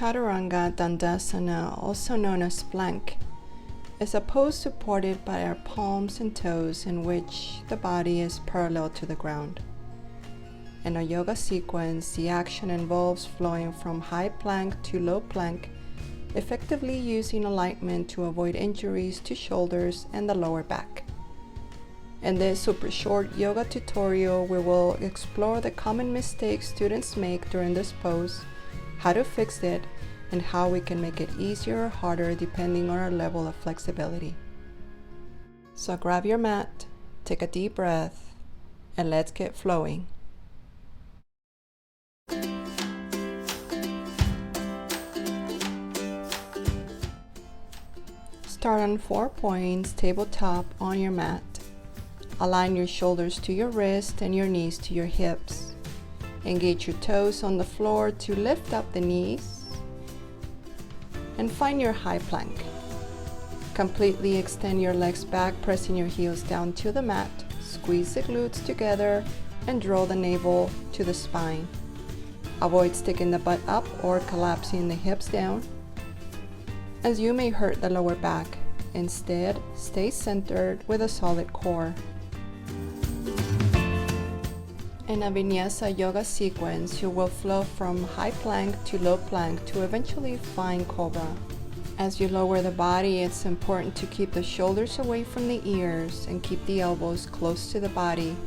Chaturanga Dandasana, also known as plank, is a pose supported by our palms and toes in which the body is parallel to the ground. In a yoga sequence, the action involves flowing from high plank to low plank, effectively using alignment to avoid injuries to shoulders and the lower back. In this super short yoga tutorial, we will explore the common mistakes students make during this pose, how to fix it, and how we can make it easier or harder depending on our level of flexibility. So grab your mat, take a deep breath, and let's get flowing. Start on 4 points, tabletop on your mat. Align your shoulders to your wrist and your knees to your hips. Engage your toes on the floor to lift up the knees. And find your high plank. Completely extend your legs back, pressing your heels down to the mat. Squeeze the glutes together and draw the navel to the spine. Avoid sticking the butt up or collapsing the hips down, as you may hurt the lower back. Instead, stay centered with a solid core. In a Vinyasa yoga sequence, you will flow from high plank to low plank to eventually find Cobra. As you lower the body, it's important to keep the shoulders away from the ears and keep the elbows close to the body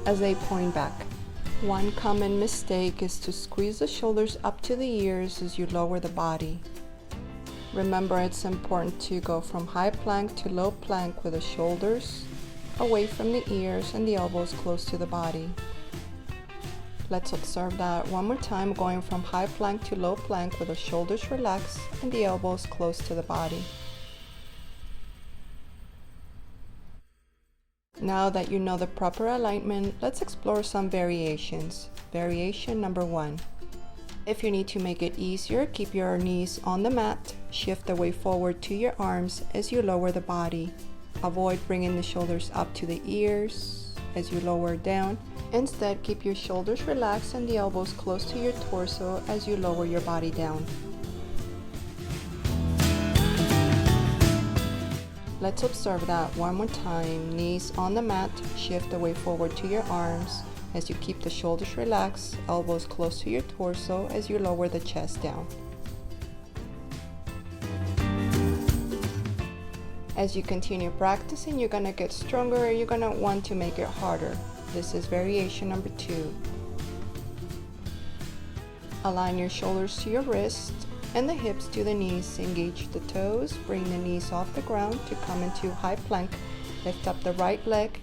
as they point back. One common mistake is to squeeze the shoulders up to the ears as you lower the body. Remember, it's important to go from high plank to low plank with the shoulders away from the ears and the elbows close to the body. Let's observe that one more time, going from high plank to low plank with the shoulders relaxed and the elbows close to the body. Now that you know the proper alignment, let's explore some variations. Variation number 1. If you need to make it easier, keep your knees on the mat. Shift the weight forward to your arms as you lower the body. Avoid bringing the shoulders up to the ears as you lower down. Instead, keep your shoulders relaxed and the elbows close to your torso as you lower your body down. Let's observe that one more time. Knees on the mat, shift the weight forward to your arms as you keep the shoulders relaxed, elbows close to your torso as you lower the chest down. As you continue practicing, you're gonna get stronger and you're gonna want to make it harder. This is variation number 2. Align your shoulders to your wrist and the hips to the knees. Engage the toes, bring the knees off the ground to come into high plank. Lift up the right leg,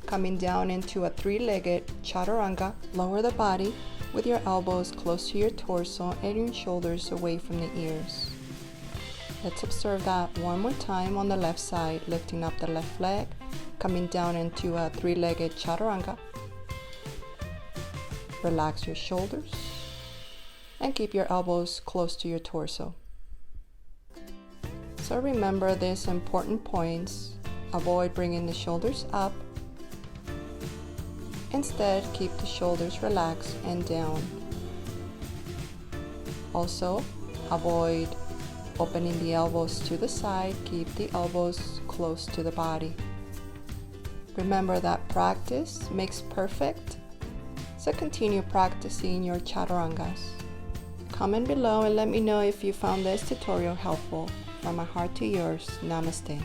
coming down into a 3-legged chaturanga. Lower the body with your elbows close to your torso and your shoulders away from the ears. Let's observe that one more time on the left side, lifting up the left leg, coming down into a 3-legged chaturanga. Relax your shoulders and keep your elbows close to your torso. So remember these important points. Avoid bringing the shoulders up. Instead, keep the shoulders relaxed and down. Also, avoid opening the elbows to the side. Keep the elbows close to the body. Remember that practice makes perfect, so continue practicing your chaturangas. Comment below and let me know if you found this tutorial helpful. From my heart to yours, namaste.